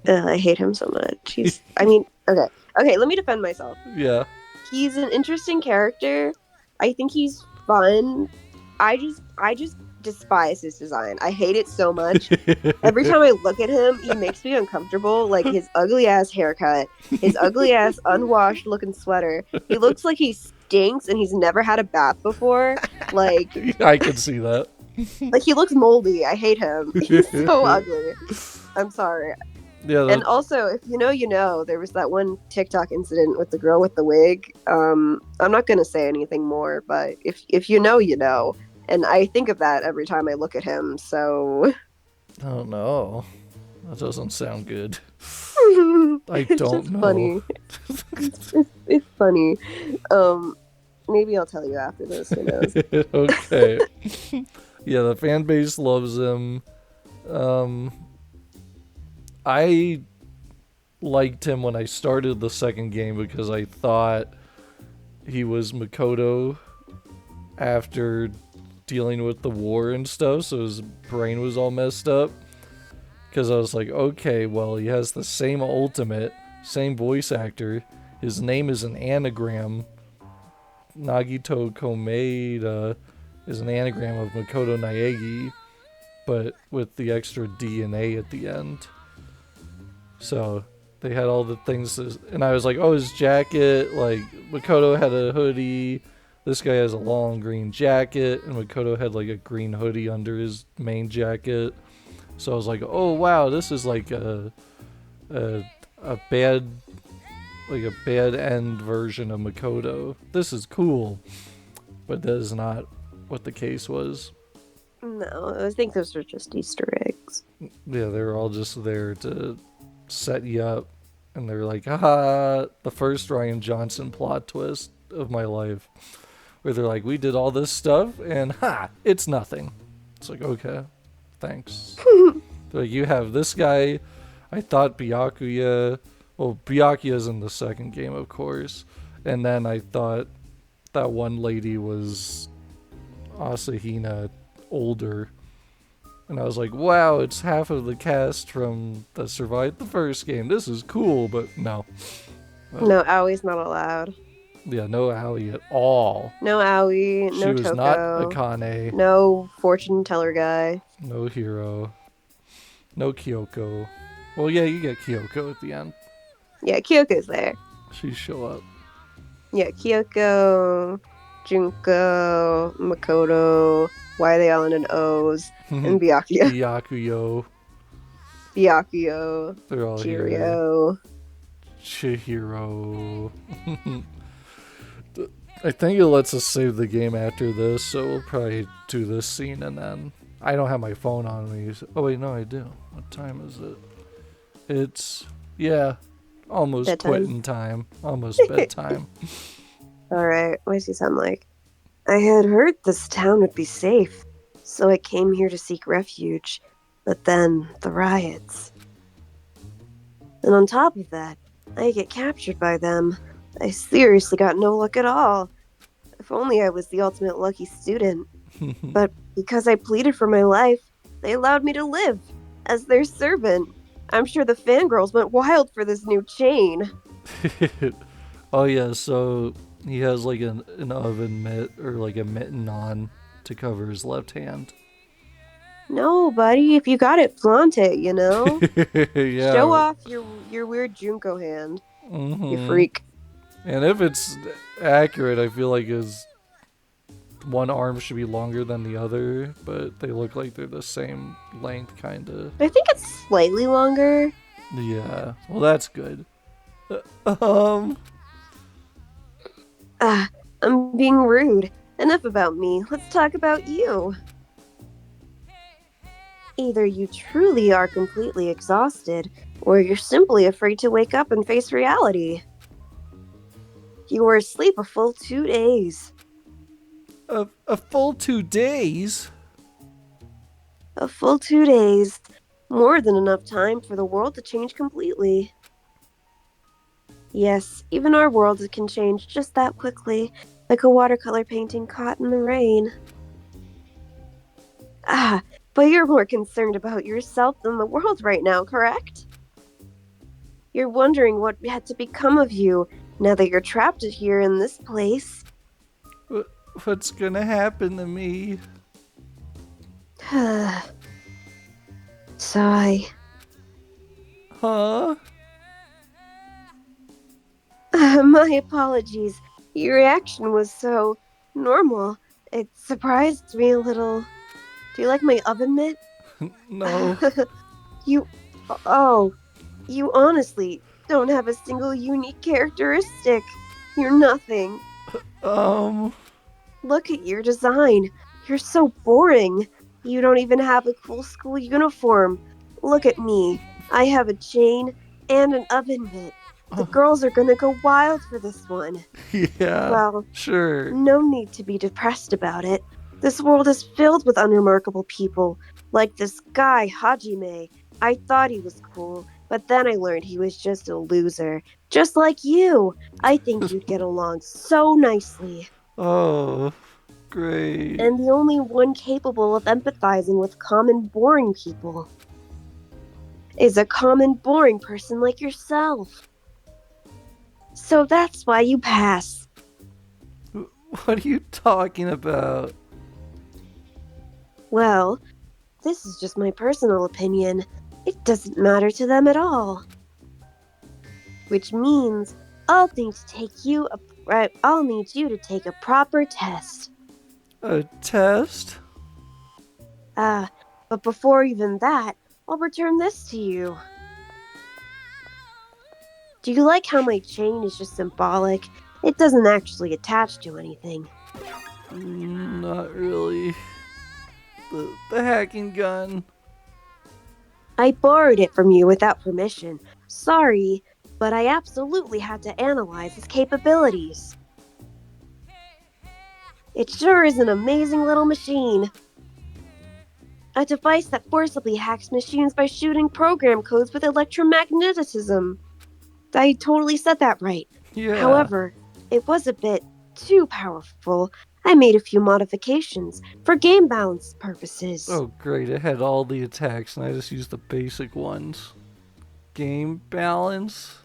I hate him so much. Okay, let me defend myself.
Yeah.
He's an interesting character. I think he's fun. I just despise his design. I hate it so much. Every time I look at him, he makes me uncomfortable. Like his ugly ass haircut, his ugly ass unwashed looking sweater. He looks like he stinks and he's never had a bath before. Like
I can see that.
Like he looks moldy. I hate him. He's so ugly. I'm sorry.
Yeah.
And also, if you know, you know, there was that one TikTok incident with the girl with the wig. I'm not gonna say anything more, but if you know, you know. And I think of that every time I look at him. So.
Oh no, that doesn't sound good. I
It's
don't
just
know.
Funny. it's funny. Maybe I'll tell you after this. Who knows?
Okay. Yeah, the fan base loves him. I liked him when I started the second game because I thought he was Makoto after dealing with the war and stuff, so his brain was all messed up. Because I was like, okay, well, he has the same ultimate, same voice actor. His name is an anagram. Nagito Komeada is an anagram of Makoto Naegi, but with the extra D and A at the end. So they had all the things, and I was like, oh, his jacket, like, Makoto had a hoodie, this guy has a long green jacket, and Makoto had like a green hoodie under his main jacket. So I was like, oh wow, this is like a bad end version of Makoto. This is cool. But that is not what the case was.
No, I think those are just Easter eggs.
Yeah, they were all just there to set you up. And they're like, haha, the first Ryan Johnson plot twist of my life. Where they're like, we did all this stuff, and it's nothing. It's like, okay, thanks. Like, you have this guy. I thought Byakuya. Well, Byakuya's in the second game, of course. And then I thought that one lady was Asahina older. And I was like, wow, it's half of the cast from that survived the first game. This is cool, but no.
No, Aoi's not allowed.
Yeah, no Aoi at all.
No Aoi,
She
no
was
Toko.
not Akane.
No fortune teller guy.
No Hero. No Kyoko. Well, yeah, you get Kyoko at the end.
Yeah, Kyoko's there.
She show up.
Yeah, Kyoko, Junko, Makoto, why are they all in O's, and Byakuya. Byakuyo.
They're all
Cheerio.
here. Chihiro. I think it lets us save the game after this, so we'll probably do this scene and then... I don't have my phone on me. Oh wait, no I do. What time is it? It's... yeah, almost
bedtime.
quitting time. Almost bedtime.
Alright, what does he sound like? I had heard this town would be safe, so I came here to seek refuge. But then, the riots. And on top of that, I get captured by them. I seriously got no luck at all. If only I was the ultimate lucky student. But because I pleaded for my life, they allowed me to live as their servant. I'm sure the fangirls went wild for this new chain.
Oh yeah, so he has like an oven mitt or like a mitten on to cover his left hand.
No, buddy, if you got it, flaunt it, you know?
Yeah.
Show off your weird Junko hand, you freak.
And if it's accurate, I feel like his one arm should be longer than the other, but they look like they're the same length, kinda.
I think it's slightly longer.
Yeah, well that's good.
I'm being rude. Enough about me. Let's talk about you. Either you truly are completely exhausted, or you're simply afraid to wake up and face reality. You were asleep a full 2 days.
A full 2 days?
A full 2 days. More than enough time for the world to change completely. Yes, even our world can change just that quickly, like a watercolor painting caught in the rain. But you're more concerned about yourself than the world right now, correct? You're wondering what had to become of you now that you're trapped here in this place.
What's gonna happen to me?
Sigh.
Huh?
My apologies. Your reaction was so normal. It surprised me a little. Do you like my oven mitt?
No.
You honestly don't have a single unique characteristic. You're nothing. Look at your design. You're so boring. You don't even have a cool school uniform. Look at me. I have a chain and an oven mitt. The girls are gonna go wild for this one.
Yeah,
well,
sure.
No need to be depressed about it. This world is filled with unremarkable people, like this guy, Hajime. I thought he was cool, but then I learned he was just a loser. Just like you. I think you'd get along so nicely.
Oh, great.
And the only one capable of empathizing with common boring people is a common boring person like yourself. So that's why you pass.
What are you talking about?
Well, this is just my personal opinion. It doesn't matter to them at all. Which means I'll need you to take a proper test.
A test?
But before even that, I'll return this to you. Do you like how my chain is just symbolic? It doesn't actually attach to anything.
Not really. The hacking gun.
I borrowed it from you without permission. Sorry, but I absolutely had to analyze its capabilities. It sure is an amazing little machine. A device that forcibly hacks machines by shooting program codes with electromagnetism. I totally said that right.
Yeah.
However, it was a bit too powerful. I made a few modifications for game balance purposes.
Oh great, it had all the attacks and I just used the basic ones. Game balance?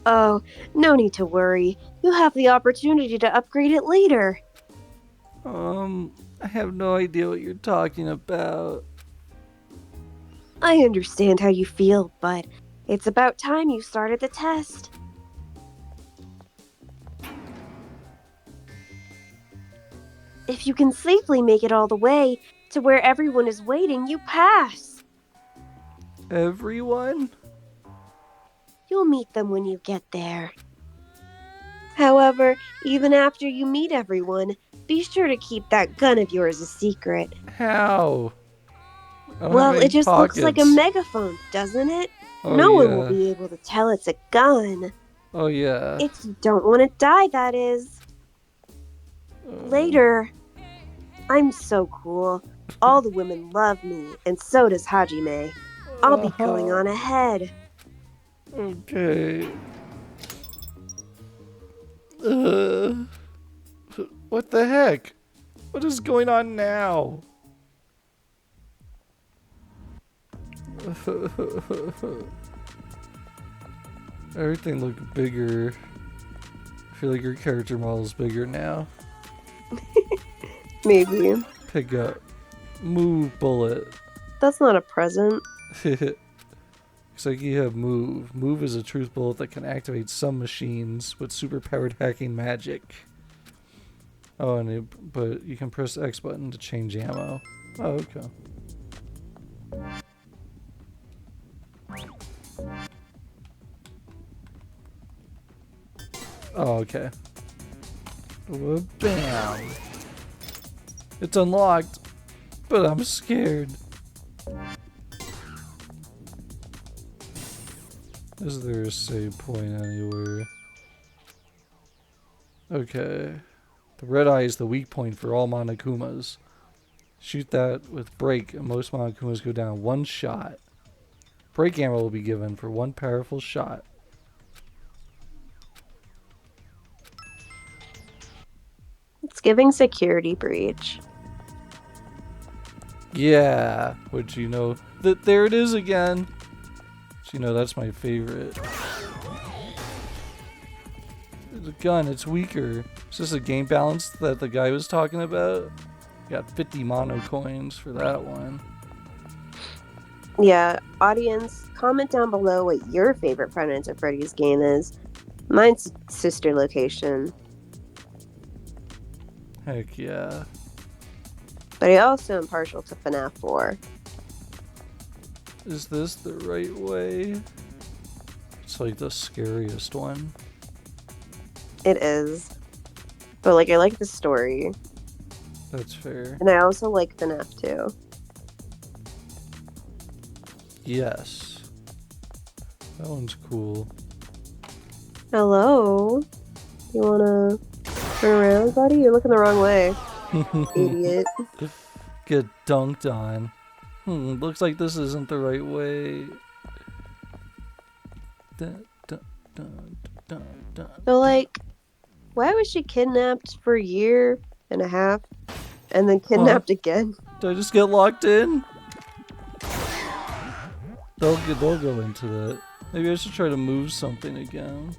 Oh, no need to worry. You'll have the opportunity to upgrade it later.
I have no idea what you're talking about.
I understand how you feel, but it's about time you started the test. If you can safely make it all the way to where everyone is waiting, you pass.
Everyone?
You'll meet them when you get there. However, even after you meet everyone, be sure to keep that gun of yours a secret.
How?
Well, it just looks like a megaphone, doesn't it?
Oh,
no one
yeah.
will be able to tell it's a gun.
Oh yeah.
If you don't want to die, that is. Later. I'm so cool. All the women love me, and so does Hajime. I'll be going on ahead.
Okay. What the heck? What is going on now? Everything looked bigger. I feel like your character model is bigger now.
Maybe.
Pick up. Move bullet.
That's not a present.
Looks like you have move. Move is a truth bullet that can activate some machines with superpowered hacking magic. Oh, but you can press X button to change ammo. Oh, okay. Oh, okay. Whoa, bam. It's unlocked, but I'm scared. Is there a save point anywhere? Okay. The red eye is the weak point for all Monokumas. Shoot that with break, and most Monokumas go down one shot. Break ammo will be given for one powerful shot.
It's giving security breach.
Yeah, which you know that there it is again. So, you know that's my favorite. The gun, it's weaker. Is this a game balance that the guy was talking about? Got 50 mono coins for that one.
Yeah, audience, comment down below what your favorite Five Nights at Freddy's game is. Mine's Sister Location.
Heck yeah.
But I also am partial to FNAF 4.
Is this the right way? It's like the scariest one.
It is. But like I like the story.
That's fair.
And I also like FNAF 2.
Yes. That one's cool.
Hello? You wanna turn around, buddy? You're looking the wrong way. Idiot.
Get dunked on. Looks like this isn't the right way. Dun, dun, dun, dun, dun.
So like, why was she kidnapped for a year and a half and then kidnapped again?
Did I just get locked in? They'll go into that. Maybe I should try to move something again.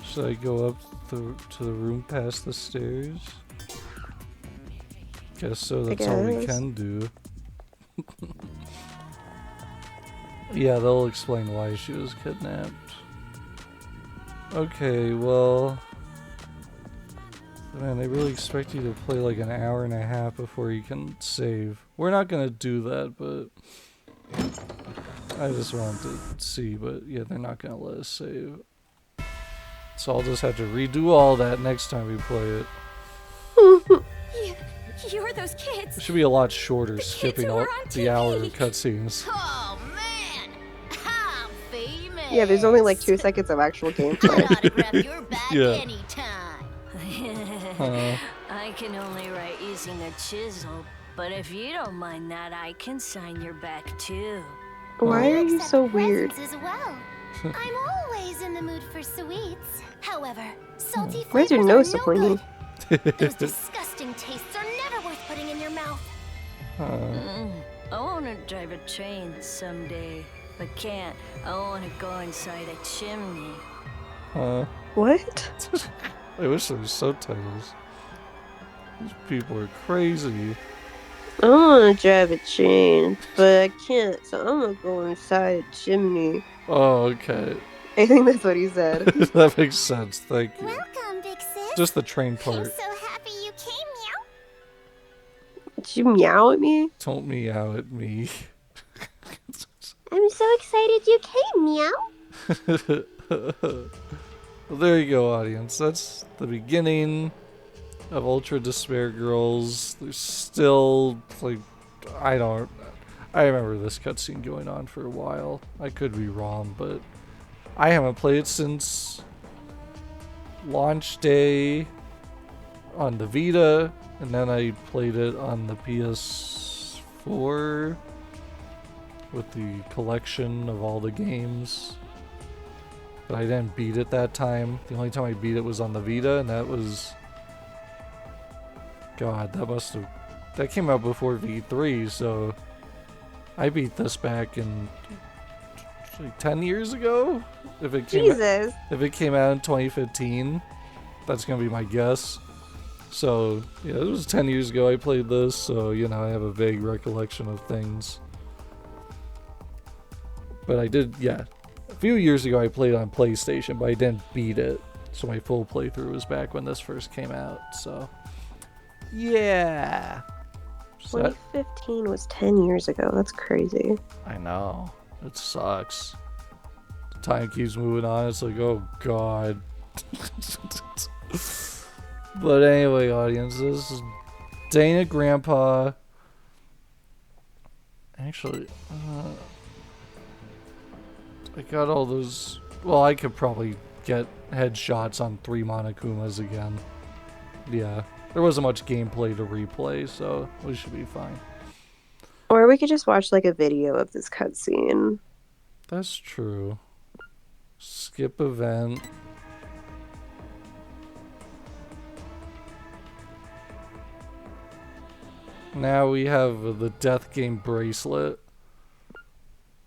Should I go up to the room past the stairs? Guess so, that's all we can do. Yeah, they'll explain why she was kidnapped. Okay, well... Man, they really expect you to play like an hour and a half before you can save. We're not gonna do that, but... I just wanted to see, but yeah, they're not gonna let us save. So I'll just have to redo all that next time we play it.
You're those kids.
It should be a lot shorter, skipping all the hour cutscenes.
Oh man, I'm famous.
Yeah, there's only like 2 seconds of actual
I'll
gameplay.
autograph your back
Yeah.
anytime.
I can only write using a chisel, but if you don't mind that, I can sign your back too.
Why are you
Accept
so weird?
presents as well. I'm always in the mood for sweets. However, salty
Where's your
flavors
nose
are
so
no
pointy?
good. Those disgusting tastes are never worth putting in your mouth.
I want to drive a train someday, but can't. I want to go inside a chimney.
What?
I wish there was subtitles. These people are crazy.
I want to drive a train, but I can't, so I'm gonna go inside a chimney.
Oh, okay.
I think that's what he said.
That makes sense, thank you.
Welcome, big sis.
Just the train
I'm
part.
so happy you came, meow.
Did you meow at me?
Don't meow at me.
I'm so excited you came, meow.
Well, there you go, audience. That's the beginning of Ultra Despair Girls. There's still, like, I remember this cutscene going on for a while. I could be wrong, but I haven't played it since launch day on the Vita, and then I played it on the PS4 with the collection of all the games. But I didn't beat it that time. The only time I beat it was on the Vita, and that was... God, that came out before V3, so... I beat this back in... like 10 years ago? If it came
Jesus.
If it came out in 2015, that's gonna be my guess. So, yeah, it was 10 years ago I played this, so, you know, I have a vague recollection of things. But I did, yeah. A few years ago I played on PlayStation, but I didn't beat it. So my full playthrough was back when this first came out, so... Yeah! So
2015 was 10 years ago. That's crazy.
I know. It sucks. Time keeps moving on. It's like, oh god. But anyway, audience, this is Dana Grandpa. Actually, I got all those. Well, I could probably get headshots on 3 Monokumas again. Yeah, there wasn't much gameplay to replay, so we should be fine.
Or we could just watch like a video of this cutscene.
That's true. Skip event. Now we have the death game bracelet.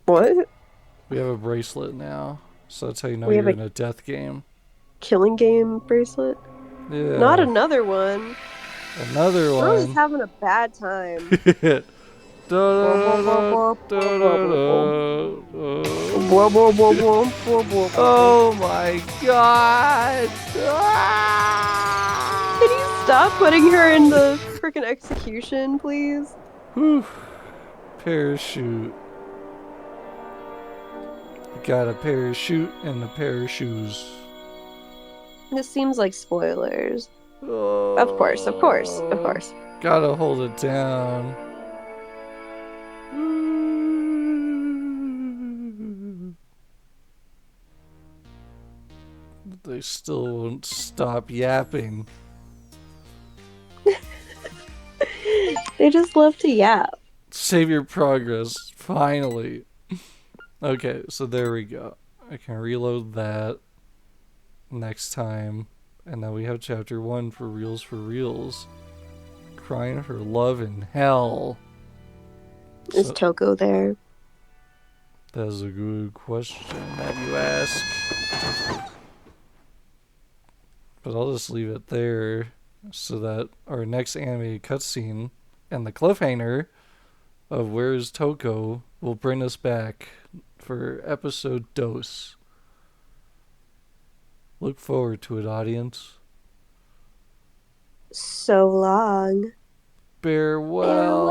What?
We have a bracelet now. So that's how you know
We
you're
have
in a death game.
Killing game bracelet?
Yeah.
Not another one.
Another
We're just
one.
having a bad time.
Oh my god!
Can you stop putting her in the freaking execution, please?
Whew. Parachute. Got a parachute and a pair of shoes.
This seems like spoilers. Of course, of course, of course.
Gotta hold it down. They still won't stop yapping.
They just love to yap.
Save your progress, finally. Okay, so there we go. I can reload that next time. And now we have chapter 1 for Reels for Reels. Crying for love in hell.
Is Toko there?
That's a good question that you ask. But I'll just leave it there so that our next animated cutscene and the cliffhanger of Where's Toko will bring us back for episode Dose. Look forward to it, audience.
So long.
Farewell.